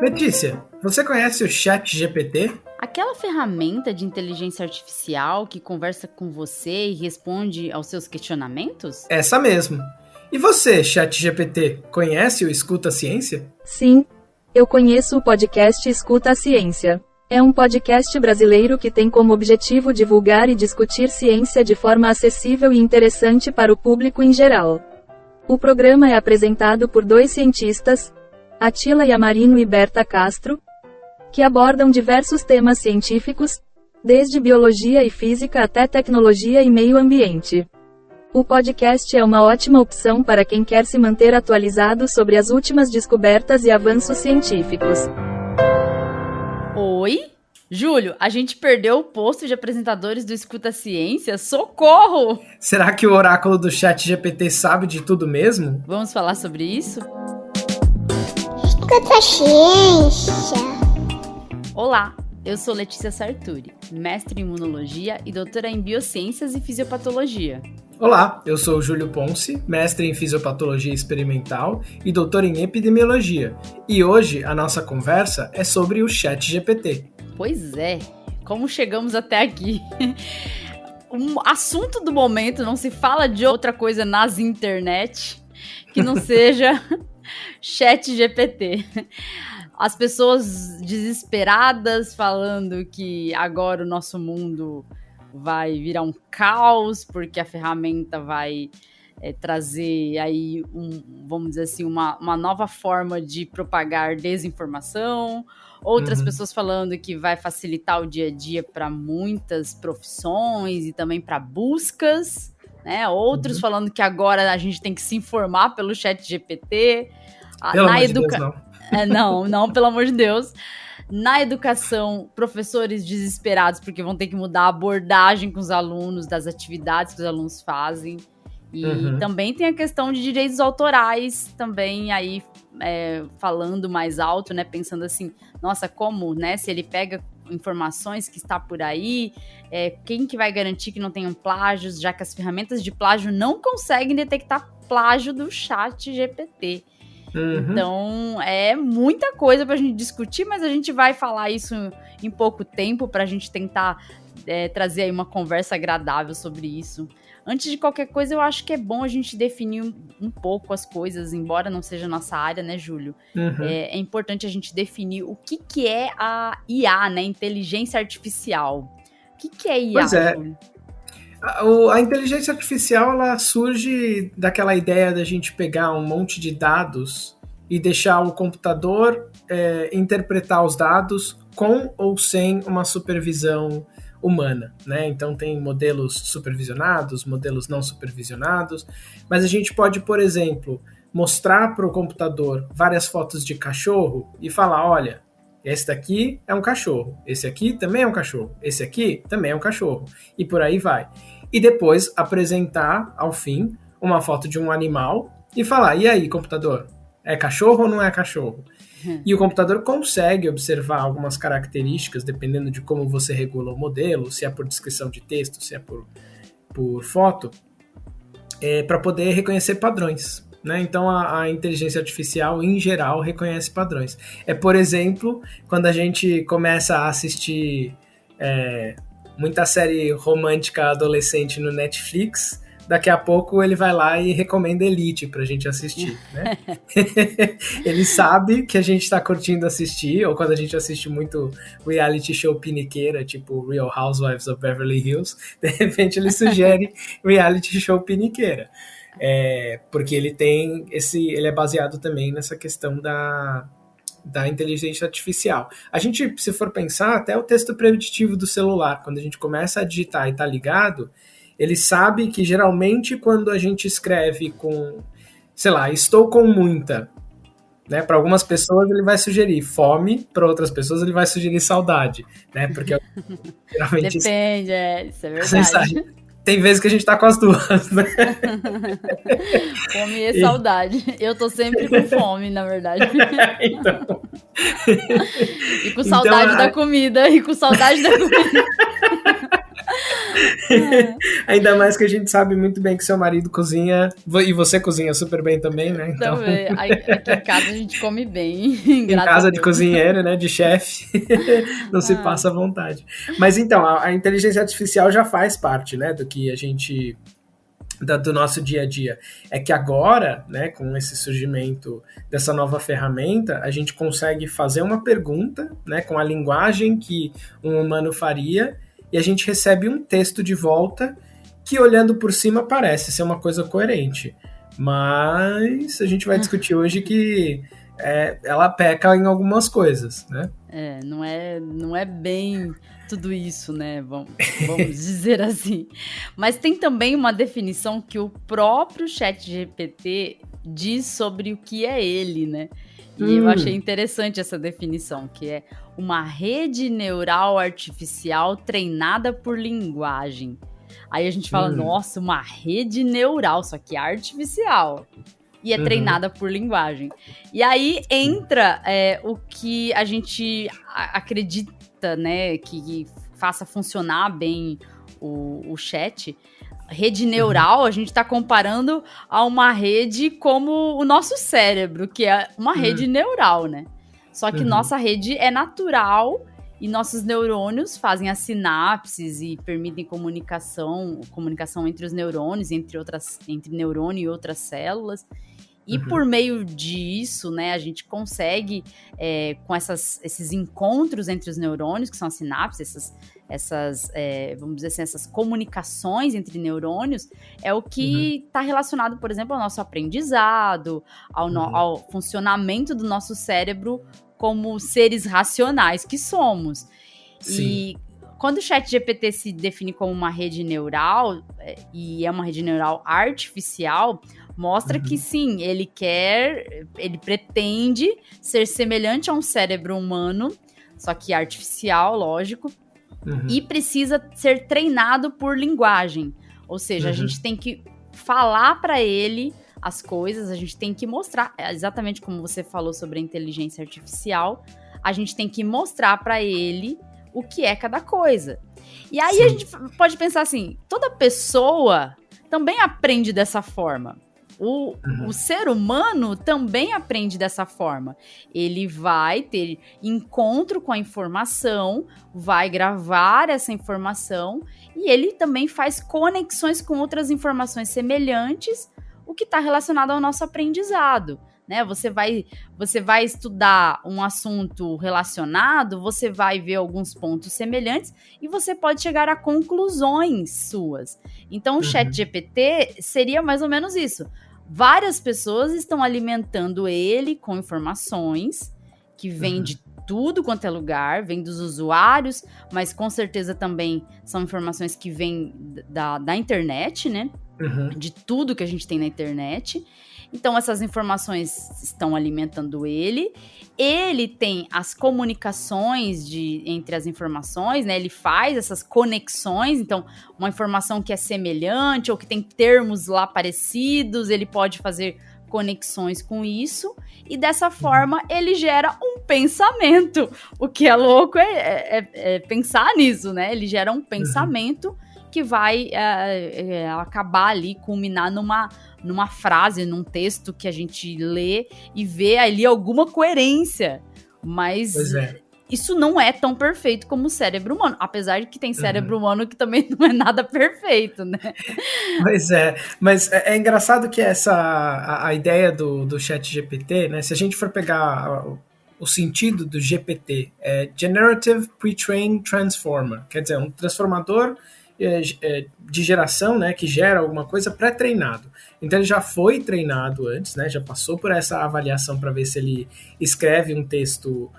Letícia, você conhece o ChatGPT? Aquela ferramenta de inteligência artificial que conversa com você e responde aos seus questionamentos? Essa mesmo. E você, ChatGPT, conhece o Escuta Ciência? Sim, eu conheço o podcast Escuta a Ciência. É um podcast brasileiro que tem como objetivo divulgar e discutir ciência de forma acessível e interessante para o público em geral. O programa é apresentado por dois cientistas, Atila Yamarino e Berta Castro, que abordam diversos temas científicos, desde biologia e física até tecnologia e meio ambiente. O podcast é uma ótima opção para quem quer se manter atualizado sobre as últimas descobertas e avanços científicos. Oi? Júlio, a gente perdeu o posto de apresentadores do Escuta Ciência? Socorro! Será que o oráculo do ChatGPT sabe de tudo mesmo? Vamos falar sobre isso? Escuta Ciência. Olá, eu sou Letícia Sarturi, mestre em imunologia e doutora em biociências e fisiopatologia. Olá, eu sou o Júlio Ponce, mestre em fisiopatologia experimental e doutor em epidemiologia. E hoje a nossa conversa é sobre o ChatGPT. Pois é, como chegamos até aqui? Um assunto do momento, não se fala de outra coisa nas internet que não seja ChatGPT. As pessoas desesperadas falando que agora o nosso mundo vai virar um caos, porque a ferramenta vai trazer aí, vamos dizer assim, uma nova forma de propagar desinformação. Outras pessoas falando que vai facilitar o dia a dia para muitas profissões e também para buscas, né? Outros falando que agora a gente tem que se informar pelo ChatGPT. Pelo amor de Deus, não. Não, pelo amor de Deus. Na educação, professores desesperados porque vão ter que mudar a abordagem com os alunos, das atividades que os alunos fazem. E também tem a questão de direitos autorais também aí falando mais alto, né? Pensando assim, nossa, como, né? Se ele pega informações que está por aí, quem que vai garantir que não tenham plágios, já que as ferramentas de plágio não conseguem detectar plágio do ChatGPT. Então, é muita coisa pra gente discutir, mas a gente vai falar isso em pouco tempo pra gente tentar trazer aí uma conversa agradável sobre isso. Antes de qualquer coisa, eu acho que é bom a gente definir um pouco as coisas, embora não seja nossa área, né, Júlio? É importante a gente definir o que é a IA, né, inteligência artificial. O que é IA, Júlio? A inteligência artificial, ela surge daquela ideia da gente pegar um monte de dados e deixar o computador interpretar os dados com ou sem uma supervisão humana, né? Então tem modelos supervisionados, modelos não supervisionados, mas a gente pode, por exemplo, mostrar para o computador várias fotos de cachorro e falar, olha, esse daqui é um cachorro, esse aqui também é um cachorro, esse aqui também é um cachorro, e por aí vai. E depois apresentar, ao fim, uma foto de um animal e falar, e aí, computador, é cachorro ou não é cachorro? E o computador consegue observar algumas características, dependendo de como você regula o modelo, se é por descrição de texto, se é por foto, para poder reconhecer padrões. Né? Então, a inteligência artificial, em geral, reconhece padrões. Por exemplo, quando a gente começa a assistir muita série romântica adolescente no Netflix, daqui a pouco ele vai lá e recomenda Elite pra gente assistir, né? Ele sabe que a gente tá curtindo assistir, ou quando a gente assiste muito reality show piniqueira, tipo Real Housewives of Beverly Hills, de repente ele sugere reality show piniqueira. Porque ele é baseado também nessa questão da inteligência artificial. A gente, se for pensar, até o texto preditivo do celular, quando a gente começa a digitar e tá ligado, ele sabe que geralmente quando a gente escreve com, sei lá, estou com muita, né? Para algumas pessoas ele vai sugerir fome, para outras pessoas ele vai sugerir saudade, né? Porque geralmente depende, isso é verdade. Tem vezes que a gente tá com as duas, né? Fome e saudade. Eu tô sempre com fome, na verdade. Então... E com saudade da comida. Ainda mais que a gente sabe muito bem que seu marido cozinha, e você cozinha super bem também, né? Então, também. Aqui em casa a gente come bem. Em casa de cozinheiro, né? De chefe, não se passa à vontade. Mas então, a inteligência artificial já faz parte, né? Do que a gente... do nosso dia a dia. É que agora, né, com esse surgimento dessa nova ferramenta, a gente consegue fazer uma pergunta, né, com a linguagem que um humano faria, e a gente recebe um texto de volta que, olhando por cima, parece ser uma coisa coerente. Mas a gente vai discutir hoje que ela peca em algumas coisas, né? Não é bem tudo isso, né? Vamos dizer assim. Mas tem também uma definição que o próprio ChatGPT diz sobre o que é ele, né? E eu achei interessante essa definição, que é uma rede neural artificial treinada por linguagem. Aí a gente fala, nossa, uma rede neural, só que artificial. E é treinada por linguagem. E aí entra o que a gente acredita, né, que faça funcionar bem o chat. Rede neural, a gente está comparando a uma rede como o nosso cérebro, que é uma rede neural, né? Só que nossa rede é natural e nossos neurônios fazem as sinapses e permitem comunicação entre os neurônios, entre neurônio e outras células. E por meio disso, né, a gente consegue, com esses encontros entre os neurônios, que são as sinapses, vamos dizer assim, essas comunicações entre neurônios, é o que está relacionado, por exemplo, ao nosso aprendizado, ao funcionamento do nosso cérebro como seres racionais que somos. Sim. E quando o ChatGPT se define como uma rede neural, e é uma rede neural artificial, mostra que sim, ele pretende ser semelhante a um cérebro humano, só que artificial, lógico, e precisa ser treinado por linguagem. Ou seja, a gente tem que falar para ele as coisas, a gente tem que mostrar, exatamente como você falou sobre a inteligência artificial, a gente tem que mostrar para ele o que é cada coisa. E aí a gente pode pensar assim, toda pessoa também aprende dessa forma. O ser humano também aprende dessa forma. Ele vai ter encontro com a informação, vai gravar essa informação e ele também faz conexões com outras informações semelhantes, o que está relacionado ao nosso aprendizado. Né? Você vai estudar um assunto relacionado, você vai ver alguns pontos semelhantes e você pode chegar a conclusões suas. Então, o ChatGPT seria mais ou menos isso. Várias pessoas estão alimentando ele com informações que vêm de tudo quanto é lugar, vêm dos usuários, mas com certeza também são informações que vêm da internet, né? De tudo que a gente tem na internet. Então, essas informações estão alimentando ele. Ele tem as comunicações entre as informações, né? Ele faz essas conexões. Então, uma informação que é semelhante ou que tem termos lá parecidos, ele pode fazer conexões com isso. E dessa forma, ele gera um pensamento. O que é louco é pensar nisso, né? Ele gera um pensamento que vai acabar ali, culminar numa frase, num texto que a gente lê e vê ali alguma coerência. Mas isso não é tão perfeito como o cérebro humano. Apesar de que tem cérebro humano que também não é nada perfeito, né? Pois é. Mas é engraçado que a ideia do ChatGPT, né? Se a gente for pegar o sentido do GPT, é Generative Pre-trained Transformer. Quer dizer, um transformador de geração, né, que gera alguma coisa pré-treinado. Então ele já foi treinado antes, né, já passou por essa avaliação para ver se ele escreve um texto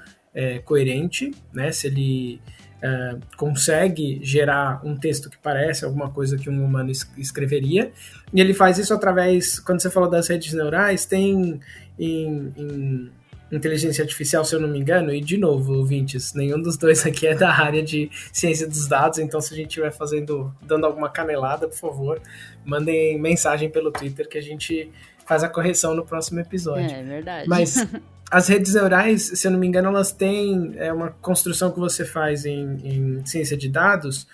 coerente, né, se ele consegue gerar um texto que parece alguma coisa que um humano escreveria, e ele faz isso através, quando você falou das redes neurais, tem em inteligência artificial, se eu não me engano, e de novo, ouvintes, nenhum dos dois aqui é da área de ciência dos dados, então se a gente estiver dando alguma canelada, por favor, mandem mensagem pelo Twitter que a gente faz a correção no próximo episódio. É verdade. Mas as redes neurais, se eu não me engano, elas têm uma construção que você faz em ciência de dados,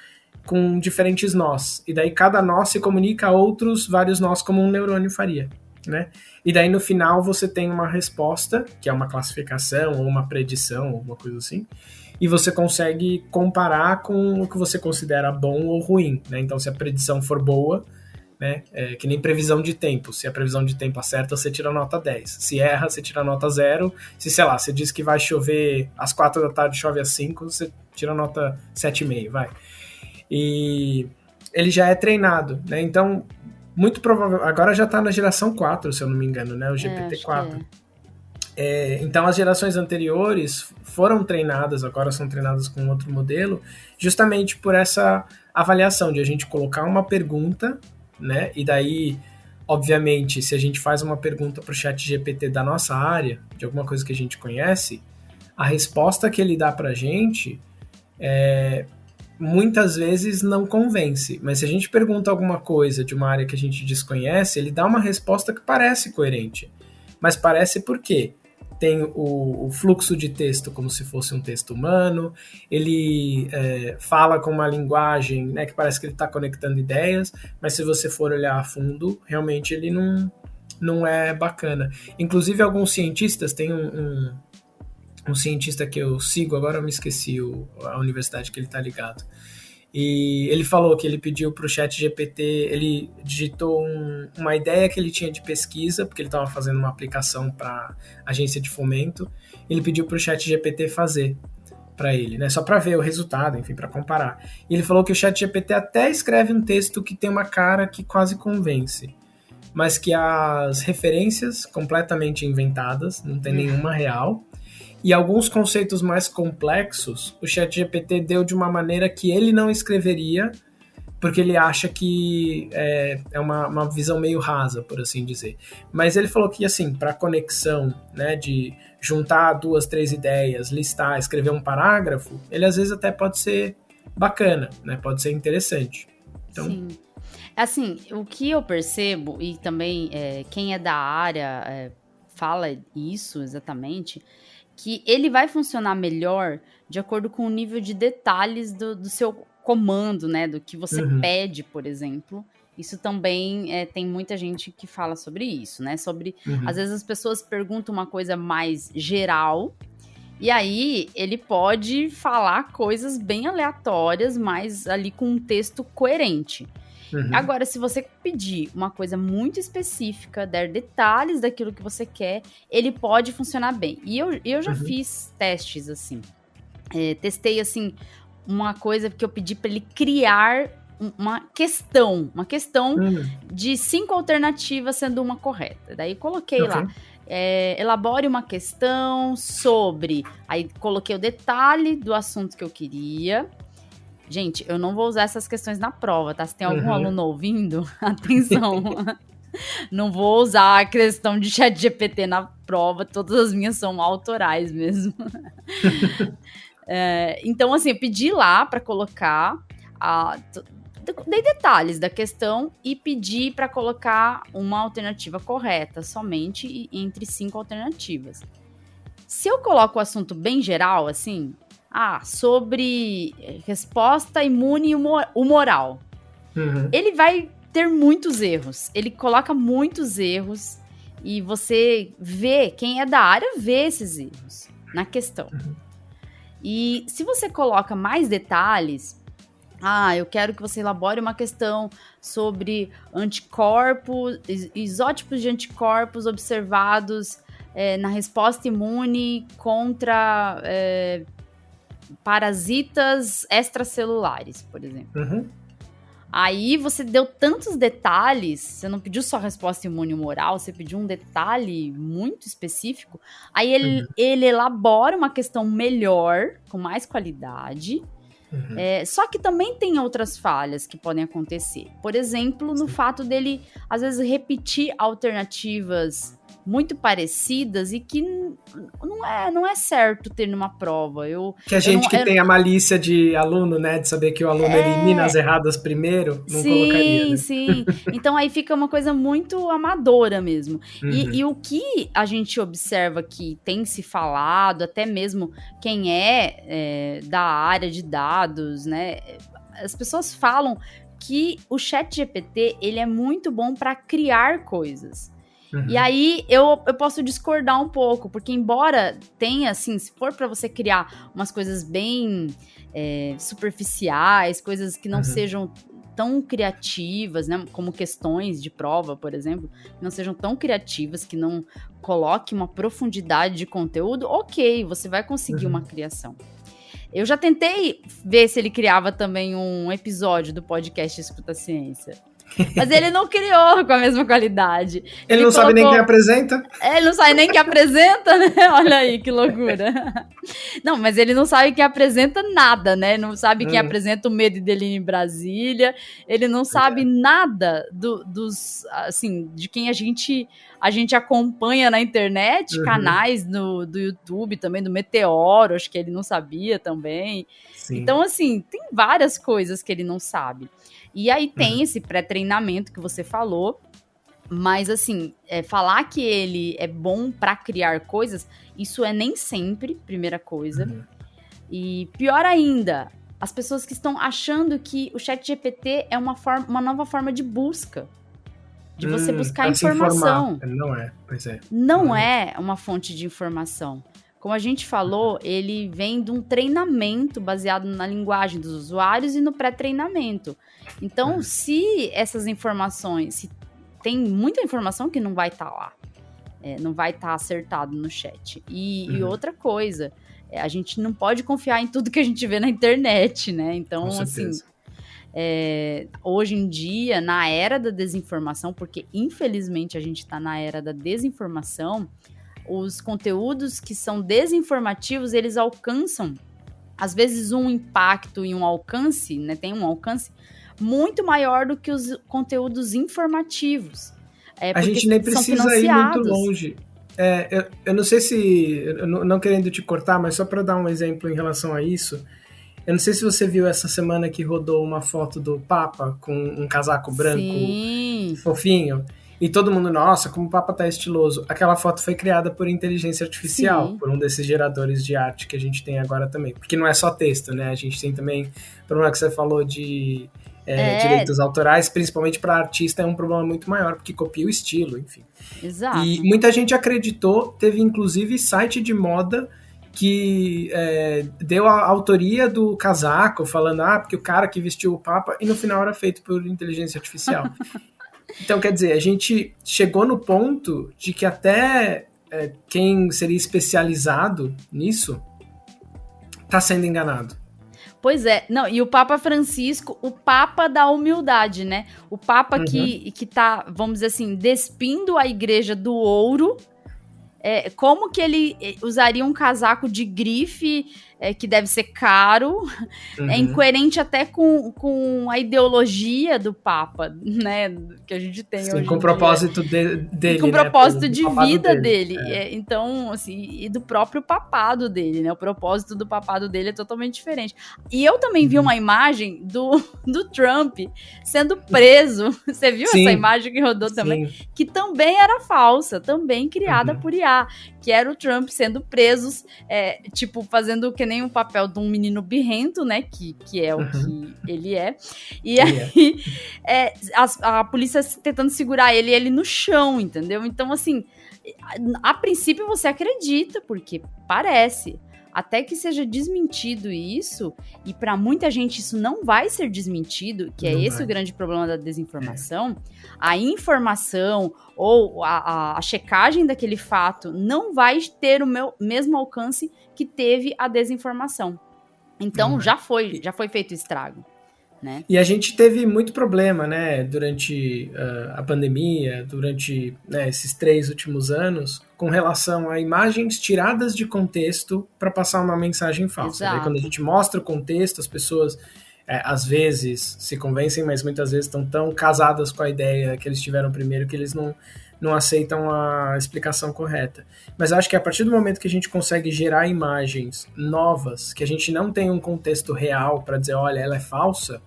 com diferentes nós. E daí cada nó se comunica a outros vários nós, como um neurônio faria, né? E daí no final você tem uma resposta, que é uma classificação ou uma predição, alguma coisa assim, e você consegue comparar com o que você considera bom ou ruim, né? Então se a predição for boa, né, que nem previsão de tempo, se a previsão de tempo acerta, você tira nota 10. Se erra, você tira nota 0. Se, sei lá, você diz que vai chover às 4 da tarde, chove às 5, você tira nota 7,5, vai. E ele já é treinado, né? Então, muito provável... Agora já está na geração 4, se eu não me engano, né? O GPT-4. Então, as gerações anteriores foram treinadas, agora são treinadas com outro modelo, justamente por essa avaliação de a gente colocar uma pergunta, né? E daí, obviamente, se a gente faz uma pergunta para o ChatGPT da nossa área, de alguma coisa que a gente conhece, a resposta que ele dá para a gente muitas vezes não convence. Mas se a gente pergunta alguma coisa de uma área que a gente desconhece, ele dá uma resposta que parece coerente. Mas parece por quê? Tem o fluxo de texto como se fosse um texto humano, ele fala com uma linguagem, né, que parece que ele está conectando ideias, mas se você for olhar a fundo, realmente ele não é bacana. Inclusive, alguns cientistas, tem um cientista que eu sigo, agora eu me esqueci a universidade que ele está ligado, e ele falou que ele pediu para o ChatGPT, ele digitou uma ideia que ele tinha de pesquisa, porque ele estava fazendo uma aplicação para agência de fomento, ele pediu para o ChatGPT fazer para ele, né, só para ver o resultado, enfim, para comparar. E ele falou que o ChatGPT até escreve um texto que tem uma cara que quase convence, mas que as referências completamente inventadas, não tem nenhuma real, e alguns conceitos mais complexos, o ChatGPT deu de uma maneira que ele não escreveria, porque ele acha que é uma visão meio rasa, por assim dizer. Mas ele falou que, assim, para conexão, né, de juntar 2, 3 ideias, listar, escrever um parágrafo, ele às vezes até pode ser bacana, né, pode ser interessante. Então... Sim. Assim, o que eu percebo, e também quem é da área fala isso exatamente, que ele vai funcionar melhor de acordo com o nível de detalhes do seu comando, né? Do que você pede, por exemplo. Isso também tem muita gente que fala sobre isso, né? Às vezes as pessoas perguntam uma coisa mais geral, e aí ele pode falar coisas bem aleatórias, mas ali com um texto coerente. Agora, se você pedir uma coisa muito específica, der detalhes daquilo que você quer, ele pode funcionar bem. E eu já fiz testes, assim. Testei, assim, uma coisa que eu pedi para ele criar uma questão de 5 alternativas, sendo uma correta. Daí coloquei lá, elabore uma questão sobre... Aí coloquei o detalhe do assunto que eu queria... Gente, eu não vou usar essas questões na prova, tá? Se tem algum aluno ouvindo, atenção. Não vou usar a questão de ChatGPT na prova, todas as minhas são autorais mesmo. Então, assim, eu pedi lá para colocar, dei detalhes da questão e pedi para colocar uma alternativa correta, somente entre 5 alternativas. Se eu coloco o assunto bem geral, assim... sobre resposta imune e humoral. Ele vai ter muitos erros. Ele coloca muitos erros e você vê, quem é da área vê esses erros na questão. E se você coloca mais detalhes, eu quero que você elabore uma questão sobre anticorpos, isótipos de anticorpos observados na resposta imune contra... parasitas extracelulares, por exemplo. Aí você deu tantos detalhes, você não pediu só resposta imune humoral, você pediu um detalhe muito específico, aí ele elabora uma questão melhor, com mais qualidade, só que também tem outras falhas que podem acontecer. Por exemplo, no fato dele, às vezes, repetir alternativas muito parecidas e que não é certo ter numa prova. Que a gente tem a malícia de aluno, né? De saber que o aluno elimina as erradas primeiro, não colocaria, né? Sim. Então aí fica uma coisa muito amadora mesmo. E o que a gente observa que tem se falado, até mesmo quem da área de dados, né? as pessoas falam que o ChatGPT, ele é muito bom para criar coisas. E aí eu posso discordar um pouco, porque embora tenha, assim, se for para você criar umas coisas bem superficiais, coisas que não sejam tão criativas, né, como questões de prova, por exemplo, que não sejam tão criativas, que não coloque uma profundidade de conteúdo, ok, você vai conseguir uma criação. Eu já tentei ver se ele criava também um episódio do podcast Escuta a Ciência. Mas ele não criou com a mesma qualidade. Ele não sabe nem quem apresenta? Ele não sabe nem quem apresenta, né? Olha aí, que loucura. Não, mas ele não sabe quem apresenta nada, né? Não sabe quem apresenta o Medo e Delírio em Brasília. Ele não sabe nada dos, assim, de quem a gente acompanha na internet, canais do YouTube também, do Meteoro, acho que ele não sabia também. Sim. Então, assim, tem várias coisas que ele não sabe. E aí tem esse pré-treinamento que você falou, mas assim, falar que ele é bom para criar coisas, isso é nem sempre, primeira coisa. E pior ainda, as pessoas que estão achando que o ChatGPT é uma nova forma de busca, de você buscar informação. Não é, pois é. Não é uma fonte de informação. Como a gente falou, ele vem de um treinamento baseado na linguagem dos usuários e no pré-treinamento. Então, se essas informações, se tem muita informação que não vai estar lá, não vai estar acertado no chat. E outra coisa, a gente não pode confiar em tudo que a gente vê na internet, né? Então, assim, hoje em dia, na era da desinformação, porque infelizmente a gente está na era da desinformação, os conteúdos que são desinformativos, eles alcançam, às vezes, um impacto e um alcance, né? Tem um alcance muito maior do que os conteúdos informativos. A gente nem precisa ir muito longe. Eu não sei se... Não querendo te cortar, mas só para dar um exemplo em relação a isso, eu não sei se você viu essa semana que rodou uma foto do Papa com um casaco branco fofinho. E todo mundo, nossa, como o Papa tá estiloso. Aquela foto foi criada por inteligência artificial, por um desses geradores de arte que a gente tem agora também. Porque não é só texto, né? A gente tem também o problema que você falou de direitos autorais, principalmente para artista, é um problema muito maior, porque copia o estilo, enfim. Exato. E muita gente acreditou, teve inclusive site de moda que deu a autoria do casaco, falando, porque o cara que vestiu o Papa, e no final era feito por inteligência artificial. Então, quer dizer, a gente chegou no ponto de que até quem seria especializado nisso está sendo enganado. Pois é, não, e o Papa Francisco, o Papa da humildade, né? O Papa que tá, vamos dizer assim, despindo a igreja do ouro. Como que ele usaria um casaco de grife que deve ser caro, é incoerente até com a ideologia do Papa, né, que a gente tem hoje com o propósito dele, com o propósito de vida dele. Então, assim, e do próprio papado dele, né, o propósito do papado dele é totalmente diferente. E eu também vi uma imagem do Trump sendo preso, você viu essa imagem que rodou também? Que também era falsa, também criada por IA, que era o Trump sendo preso, tipo, fazendo que nem um papel de um menino birrento, né, que é o que ele é, e aí a polícia tentando segurar ele no chão, entendeu? Então, assim, a princípio você acredita, porque parece, até que seja desmentido isso, e para muita gente isso não vai ser desmentido, que é esse o grande problema da desinformação, a informação ou a checagem daquele fato não vai ter o mesmo alcance que teve a desinformação. Então já foi feito estrago. Né? E a gente teve muito problema, né, durante a pandemia, durante esses 3 últimos anos, com relação a imagens tiradas de contexto para passar uma mensagem falsa. Daí, quando a gente mostra o contexto, as pessoas às vezes se convencem, mas muitas vezes estão tão casadas com a ideia que eles tiveram primeiro que eles não aceitam a explicação correta. Mas eu acho que a partir do momento que a gente consegue gerar imagens novas, que a gente não tem um contexto real para dizer, olha, ela é falsa,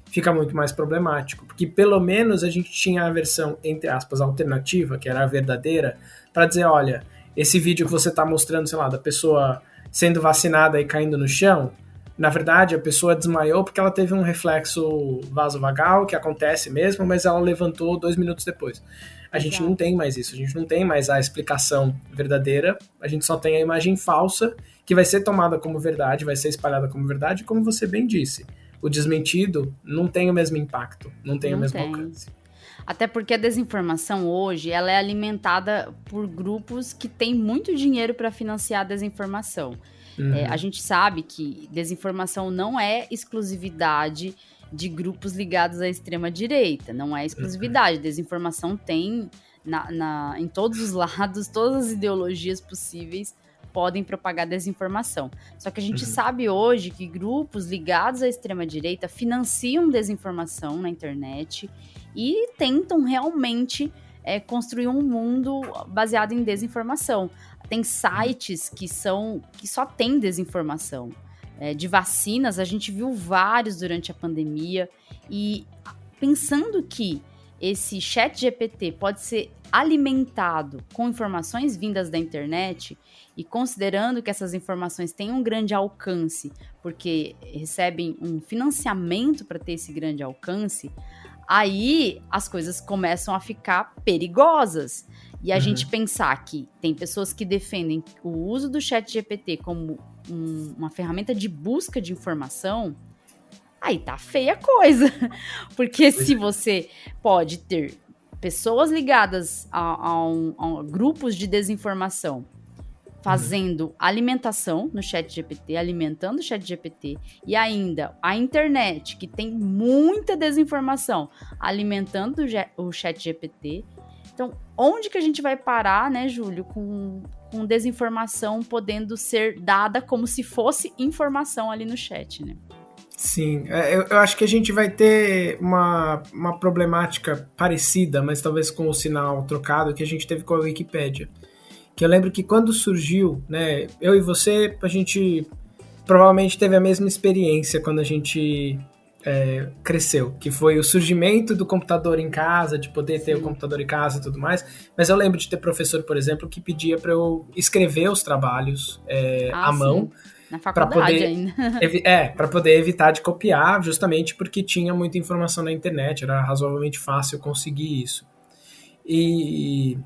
fica muito mais problemático, porque pelo menos a gente tinha a versão, entre aspas, alternativa, que era a verdadeira, para dizer, olha, esse vídeo que você está mostrando, sei lá, da pessoa sendo vacinada e caindo no chão, na verdade, a pessoa desmaiou porque ela teve um reflexo vasovagal, que acontece mesmo, mas ela levantou 2 minutos depois. A gente não tem mais isso, a gente não tem mais a explicação verdadeira, a gente só tem a imagem falsa, que vai ser tomada como verdade, vai ser espalhada como verdade, como você bem disse. O desmentido não tem o mesmo impacto, não tem o mesmo alcance. Até porque a desinformação hoje, ela é alimentada por grupos que têm muito dinheiro para financiar a desinformação. A gente sabe que desinformação não é exclusividade de grupos ligados à extrema-direita, não é exclusividade. Desinformação tem em todos os lados, todas as ideologias possíveis podem propagar desinformação. Só que a gente sabe hoje que grupos ligados à extrema-direita financiam desinformação na internet e tentam realmente construir um mundo baseado em desinformação. Tem sites que só tem desinformação. De vacinas, a gente viu vários durante a pandemia. E pensando que esse ChatGPT pode ser alimentado com informações vindas da internet e considerando que essas informações têm um grande alcance, porque recebem um financiamento para ter esse grande alcance, aí as coisas começam a ficar perigosas. E a gente pensar que tem pessoas que defendem o uso do ChatGPT como uma ferramenta de busca de informação, aí tá feia a coisa. Porque se você pode ter pessoas ligadas a grupos de desinformação fazendo alimentação no ChatGPT, alimentando o ChatGPT, e ainda a internet, que tem muita desinformação, alimentando o ChatGPT. Então, onde que a gente vai parar, né, Júlio, com desinformação podendo ser dada como se fosse informação ali no chat, né? Sim, eu acho que a gente vai ter uma problemática parecida, mas talvez com o sinal trocado, que a gente teve com a Wikipédia. Que eu lembro que quando surgiu, né, eu e você, a gente provavelmente teve a mesma experiência quando a gente cresceu, que foi o surgimento do computador em casa, de poder ter o computador em casa e tudo mais, mas eu lembro de ter professor, por exemplo, que pedia para eu escrever os trabalhos à mão, na faculdade ainda. Para poder evitar de copiar, justamente porque tinha muita informação na internet, era razoavelmente fácil conseguir isso. E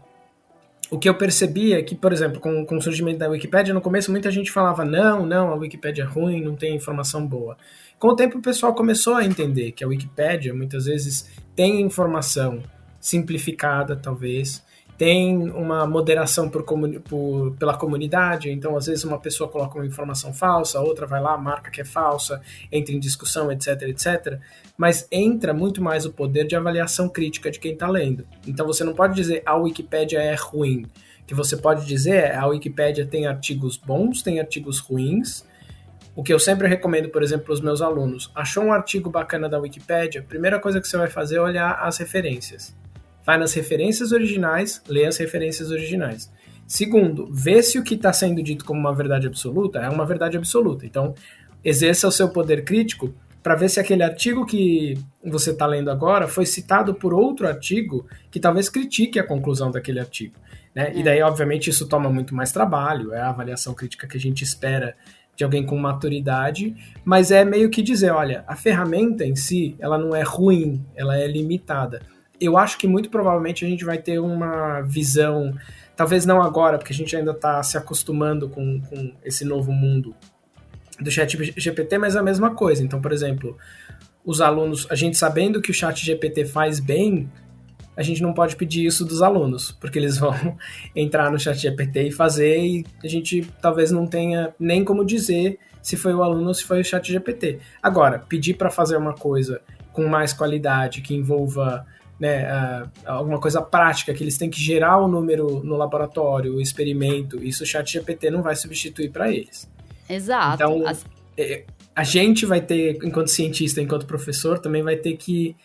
o que eu percebi é que, por exemplo, com o surgimento da Wikipédia, no começo muita gente falava, não, a Wikipédia é ruim, não tem informação boa. Com o tempo o pessoal começou a entender que a Wikipédia muitas vezes tem informação simplificada, talvez, tem uma moderação pela comunidade, então às vezes uma pessoa coloca uma informação falsa, a outra vai lá, marca que é falsa, entra em discussão, etc, etc, mas entra muito mais o poder de avaliação crítica de quem está lendo. Então você não pode dizer a Wikipédia é ruim, o que você pode dizer é a Wikipédia tem artigos bons, tem artigos ruins. O que eu sempre recomendo, por exemplo, para os meus alunos, achou um artigo bacana da Wikipédia, a primeira coisa que você vai fazer é olhar as referências. Vai nas referências originais, lê as referências originais. Segundo, vê se o que está sendo dito como uma verdade absoluta é uma verdade absoluta. Então, exerça o seu poder crítico para ver se aquele artigo que você está lendo agora foi citado por outro artigo que talvez critique a conclusão daquele artigo, né? E daí, obviamente, isso toma muito mais trabalho, é a avaliação crítica que a gente espera de alguém com maturidade, mas é meio que dizer, olha, a ferramenta em si, ela não é ruim, ela é limitada. Eu acho que muito provavelmente a gente vai ter uma visão, talvez não agora, porque a gente ainda está se acostumando com esse novo mundo do ChatGPT, mas é a mesma coisa. Então, por exemplo, os alunos, a gente sabendo que o ChatGPT faz bem, a gente não pode pedir isso dos alunos, porque eles vão entrar no ChatGPT e fazer, e a gente talvez não tenha nem como dizer se foi o aluno ou se foi o ChatGPT. Agora, pedir para fazer uma coisa com mais qualidade, que envolva, né, alguma coisa prática, que eles têm que gerar o número no laboratório, o experimento, isso o ChatGPT não vai substituir para eles. Exato. Então, a gente vai ter, enquanto cientista, enquanto professor, também vai ter que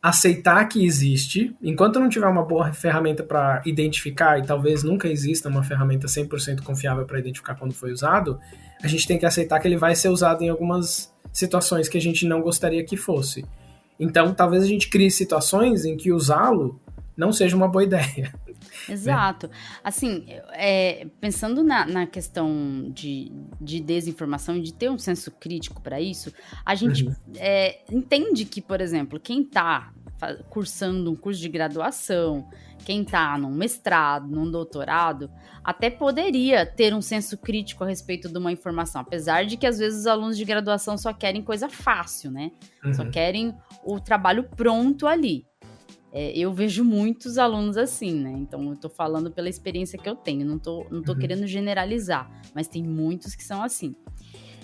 aceitar que existe, enquanto não tiver uma boa ferramenta para identificar, e talvez nunca exista uma ferramenta 100% confiável para identificar quando foi usado, a gente tem que aceitar que ele vai ser usado em algumas situações que a gente não gostaria que fosse. Então, talvez a gente crie situações em que usá-lo não seja uma boa ideia. Exato. Né? Assim, pensando na questão de desinformação e de ter um senso crítico para isso, a gente entende que, por exemplo, quem está cursando um curso de graduação, quem está num mestrado, num doutorado, até poderia ter um senso crítico a respeito de uma informação, apesar de que às vezes os alunos de graduação só querem coisa fácil, né? Só querem o trabalho pronto ali. Eu vejo muitos alunos assim, né? Então, eu tô falando pela experiência que eu tenho, não tô querendo generalizar, mas tem muitos que são assim.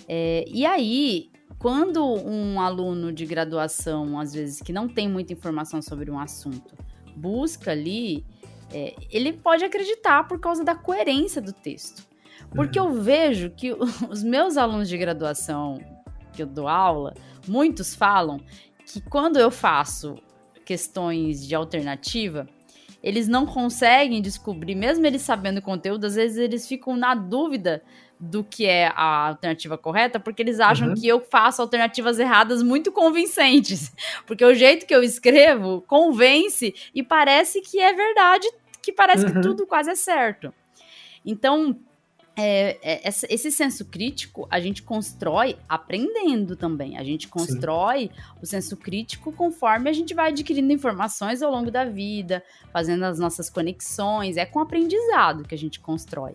E aí, quando um aluno de graduação, às vezes, que não tem muita informação sobre um assunto, busca ali, ele pode acreditar por causa da coerência do texto. Porque eu vejo que os meus alunos de graduação, que eu dou aula, muitos falam que quando eu faço questões de alternativa, eles não conseguem descobrir, mesmo eles sabendo o conteúdo, às vezes eles ficam na dúvida do que é a alternativa correta, porque eles acham que eu faço alternativas erradas muito convincentes, porque o jeito que eu escrevo convence e parece que é verdade, que parece que tudo quase é certo. Então, esse senso crítico a gente constrói aprendendo também. A gente constrói o senso crítico conforme a gente vai adquirindo informações ao longo da vida, fazendo as nossas conexões. É com aprendizado que a gente constrói.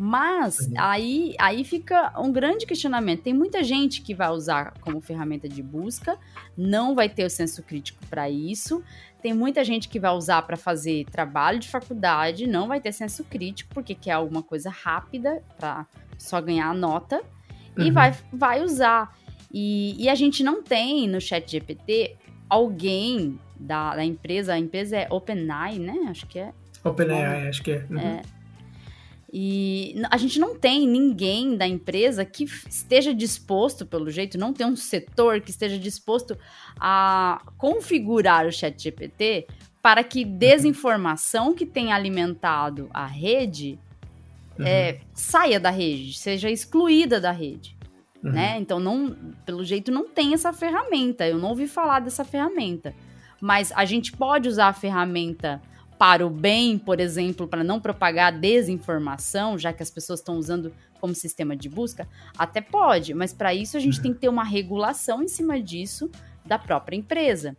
Mas aí fica um grande questionamento. Tem muita gente que vai usar como ferramenta de busca, não vai ter o senso crítico para isso. Tem muita gente que vai usar para fazer trabalho de faculdade, não vai ter senso crítico, porque quer alguma coisa rápida para só ganhar a nota, e vai usar. E a gente não tem no ChatGPT alguém da empresa, a empresa é OpenAI, né? Acho que é. OpenAI, acho que é. E a gente não tem ninguém da empresa que esteja disposto, pelo jeito, não tem um setor que esteja disposto a configurar o ChatGPT para que desinformação que tenha alimentado a rede saia da rede, seja excluída da rede. Né? Então, pelo jeito, não tem essa ferramenta. Eu não ouvi falar dessa ferramenta. Mas a gente pode usar a ferramenta para o bem, por exemplo, para não propagar desinformação, já que as pessoas estão usando como sistema de busca, até pode, mas para isso a gente tem que ter uma regulação em cima disso da própria empresa.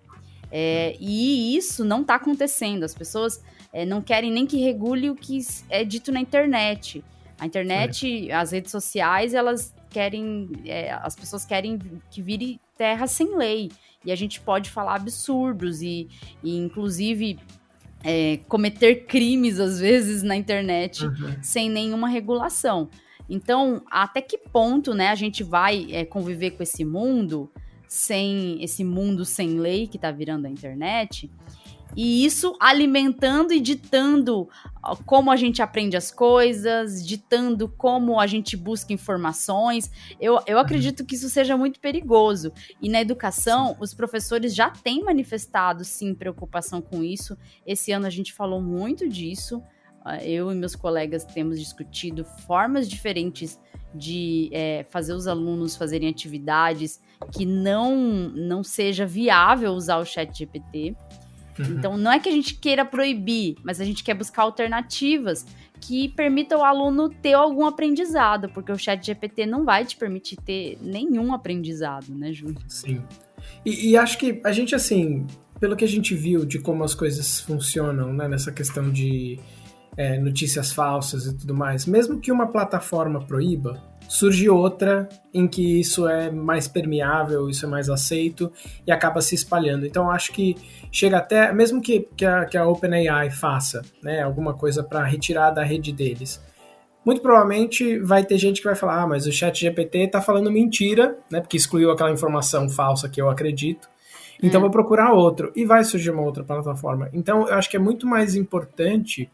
E isso não está acontecendo, as pessoas não querem nem que regule o que é dito na internet. A internet, as redes sociais, elas querem, as pessoas querem que vire terra sem lei, e a gente pode falar absurdos e inclusive cometer crimes, às vezes, na internet, sem nenhuma regulação. Então, até que ponto, né, a gente vai conviver com esse mundo sem lei que está virando a internet, e isso alimentando e ditando como a gente aprende as coisas, ditando como a gente busca informações. Eu acredito que isso seja muito perigoso. E na educação, os professores já têm manifestado, sim, preocupação com isso. Esse ano a gente falou muito disso. Eu e meus colegas temos discutido formas diferentes de fazer os alunos fazerem atividades que não seja viável usar o ChatGPT. Então, não é que a gente queira proibir, mas a gente quer buscar alternativas que permitam ao aluno ter algum aprendizado, porque o ChatGPT não vai te permitir ter nenhum aprendizado, né, Júlio? Sim. E acho que a gente, assim, pelo que a gente viu de como as coisas funcionam, né, nessa questão de notícias falsas e tudo mais, mesmo que uma plataforma proíba, surge outra em que isso é mais permeável, isso é mais aceito e acaba se espalhando. Então, acho que chega até, mesmo que a OpenAI faça, né, alguma coisa para retirar da rede deles, muito provavelmente vai ter gente que vai falar, mas o ChatGPT está falando mentira, né, porque excluiu aquela informação falsa que eu acredito, então vou procurar outro, e vai surgir uma outra plataforma. Então, eu acho que é muito mais importante,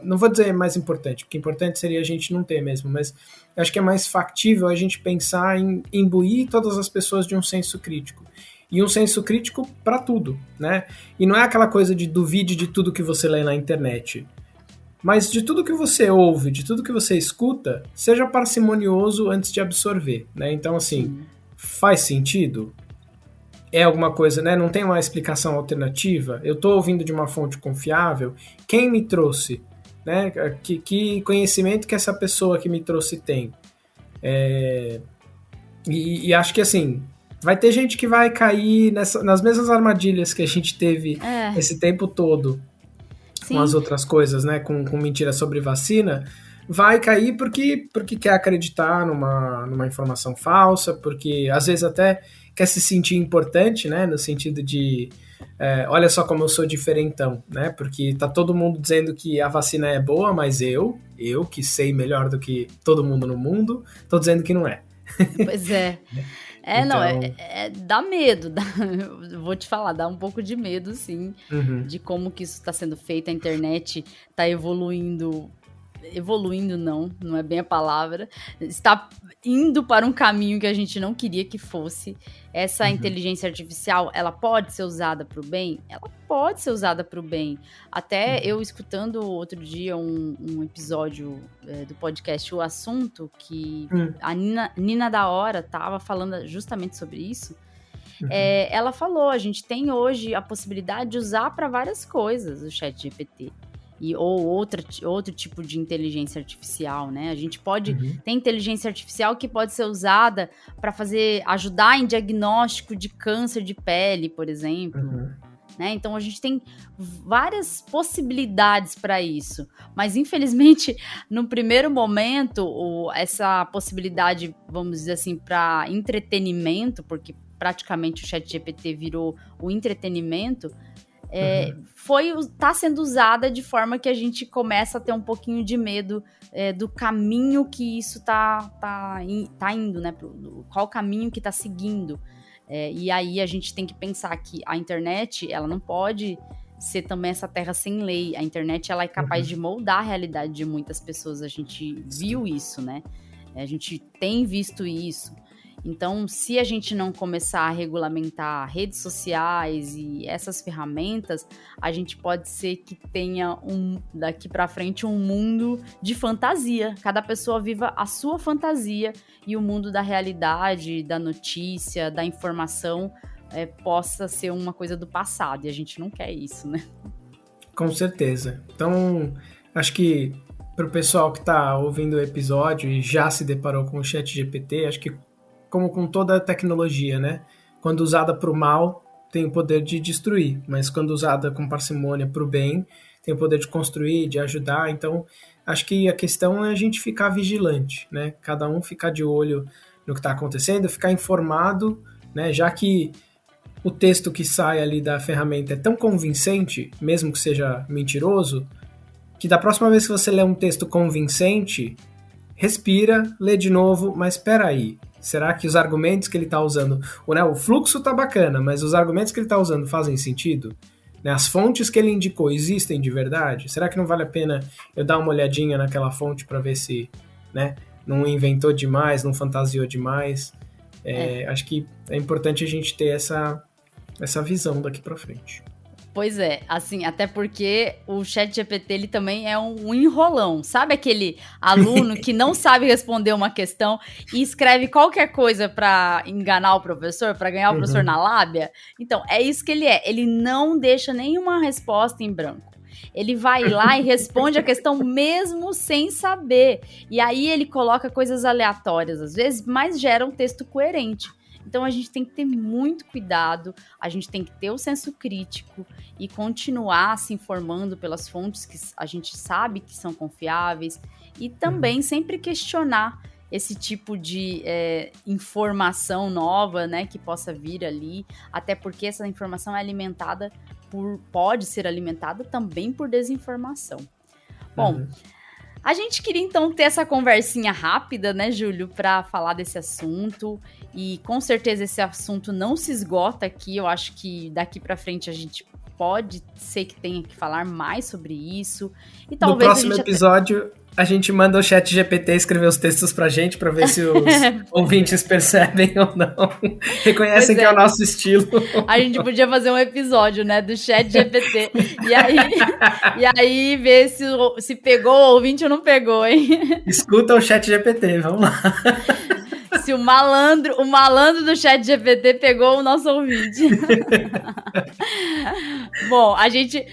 não vou dizer mais importante, porque importante seria a gente não ter mesmo, mas eu acho que é mais factível a gente pensar em imbuir todas as pessoas de um senso crítico. E um senso crítico para tudo, né? E não é aquela coisa de duvide de tudo que você lê na internet, mas de tudo que você ouve, de tudo que você escuta, seja parcimonioso antes de absorver, né? Então, assim, faz sentido? É alguma coisa, né? Não tem uma explicação alternativa? Eu estou ouvindo de uma fonte confiável? Quem me trouxe né? Que conhecimento que essa pessoa que me trouxe tem? E acho que assim, vai ter gente que vai cair nas mesmas armadilhas que a gente teve esse tempo todo. Sim. Com as outras coisas, né? Com mentira sobre vacina, vai cair porque quer acreditar numa informação falsa, porque às vezes até quer se sentir importante, né? No sentido de olha só como eu sou diferentão, né? Porque tá todo mundo dizendo que a vacina é boa, mas eu que sei melhor do que todo mundo no mundo, tô dizendo que não é. Pois é. Então... não, dá medo, vou te falar, dá um pouco de medo, sim, de como que isso está sendo feito, a internet está evoluindo não é bem a palavra, está indo para um caminho que a gente não queria que fosse. Essa inteligência artificial, ela pode ser usada para o bem? Ela pode ser usada para o bem. Até eu escutando outro dia um episódio do podcast O Assunto, que a Nina da Hora estava falando justamente sobre isso. Ela falou, a gente tem hoje a possibilidade de usar para várias coisas o ChatGPT. Ou outro tipo de inteligência artificial, né? A gente pode... Tem inteligência artificial que pode ser usada para ajudar em diagnóstico de câncer de pele, por exemplo. Né? Então, a gente tem várias possibilidades para isso. Mas, infelizmente, no primeiro momento, essa possibilidade, vamos dizer assim, para entretenimento, praticamente o ChatGPT virou o entretenimento, tá sendo usada de forma que a gente começa a ter um pouquinho de medo do caminho que isso tá indo, né? Qual caminho que tá seguindo. E aí a gente tem que pensar que a internet, ela não pode ser também essa terra sem lei. A internet, ela é capaz de moldar a realidade de muitas pessoas. A gente viu isso, né? A gente tem visto isso. Então, se a gente não começar a regulamentar redes sociais e essas ferramentas, a gente pode ser que tenha daqui para frente um mundo de fantasia. Cada pessoa viva a sua fantasia e o mundo da realidade, da notícia, da informação possa ser uma coisa do passado. E a gente não quer isso, né? Com certeza. Então, acho que para o pessoal que está ouvindo o episódio e já se deparou com o ChatGPT, acho que como com toda a tecnologia, né? Quando usada para o mal, tem o poder de destruir, mas quando usada com parcimônia para o bem, tem o poder de construir, de ajudar. Então, acho que a questão é a gente ficar vigilante, né? Cada um ficar de olho no que está acontecendo, ficar informado, né? Já que o texto que sai ali da ferramenta é tão convincente, mesmo que seja mentiroso, que da próxima vez que você ler um texto convincente, respira, lê de novo, mas espera aí. Será que os argumentos que ele está usando... O fluxo está bacana, mas os argumentos que ele está usando fazem sentido? As fontes que ele indicou existem de verdade? Será que não vale a pena eu dar uma olhadinha naquela fonte para ver se não inventou demais, não fantasiou demais? Acho que é importante a gente ter essa visão daqui para frente. Pois é, assim, até porque o ChatGPT, ele também é um enrolão. Sabe aquele aluno que não sabe responder uma questão e escreve qualquer coisa para enganar o professor, para ganhar o professor na lábia? Então, é isso que ele é. Ele não deixa nenhuma resposta em branco. Ele vai lá e responde a questão mesmo sem saber. E aí ele coloca coisas aleatórias, às vezes, mas gera um texto coerente. Então, a gente tem que ter muito cuidado, a gente tem que ter o senso crítico e continuar se informando pelas fontes que a gente sabe que são confiáveis e também sempre questionar esse tipo de informação nova, né, que possa vir ali, até porque essa informação é pode ser alimentada também por desinformação. Bom, a gente queria, então, ter essa conversinha rápida, né, Júlio, para falar desse assunto. E, com certeza, esse assunto não se esgota aqui. Eu acho que daqui para frente a gente pode ser que tenha que falar mais sobre isso. E talvez no próximo episódio, a gente manda o ChatGPT escrever os textos pra gente, pra ver se os ouvintes percebem ou não. Reconhecem que é o nosso estilo. A gente podia fazer um episódio, né, do ChatGPT. E aí ver se pegou o ouvinte ou não pegou, hein? Escuta o ChatGPT, vamos lá. Se o malandro do chat GPT pegou o nosso ouvinte. Bom, a gente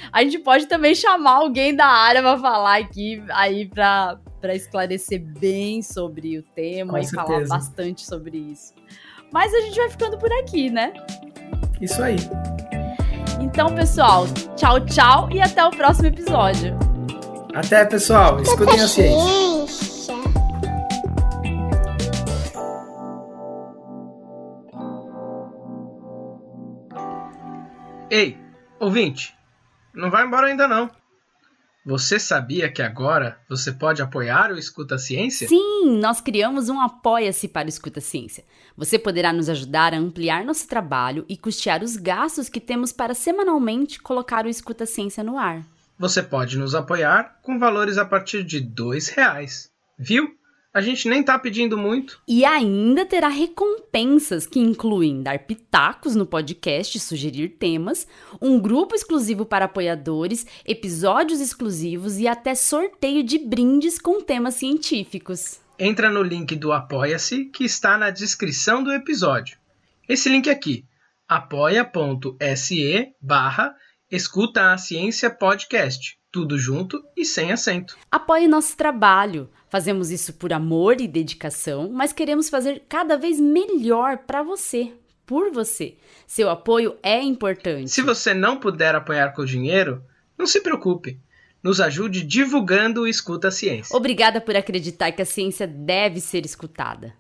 pode também chamar alguém da área para falar aqui, aí para esclarecer bem sobre o tema. Com e certeza. Falar bastante sobre isso. Mas a gente vai ficando por aqui, né? Isso aí. Então, pessoal, tchau, tchau e até o próximo episódio. Até, pessoal. Escutem a ciência. Ei, ouvinte, não vai embora ainda não. Você sabia que agora você pode apoiar o Escuta Ciência? Sim, nós criamos um Apoia-se para o Escuta Ciência. Você poderá nos ajudar a ampliar nosso trabalho e custear os gastos que temos para semanalmente colocar o Escuta Ciência no ar. Você pode nos apoiar com valores a partir de R$2. Viu? A gente nem tá pedindo muito. E ainda terá recompensas que incluem dar pitacos no podcast, sugerir temas, um grupo exclusivo para apoiadores, episódios exclusivos e até sorteio de brindes com temas científicos. Entra no link do Apoia-se que está na descrição do episódio. Esse link aqui, apoia.se/Escuta a Ciência Podcast. Tudo junto e sem acento. Apoie nosso trabalho. Fazemos isso por amor e dedicação, mas queremos fazer cada vez melhor para você, por você. Seu apoio é importante. Se você não puder apoiar com dinheiro, não se preocupe. Nos ajude divulgando o Escuta a Ciência. Obrigada por acreditar que a ciência deve ser escutada.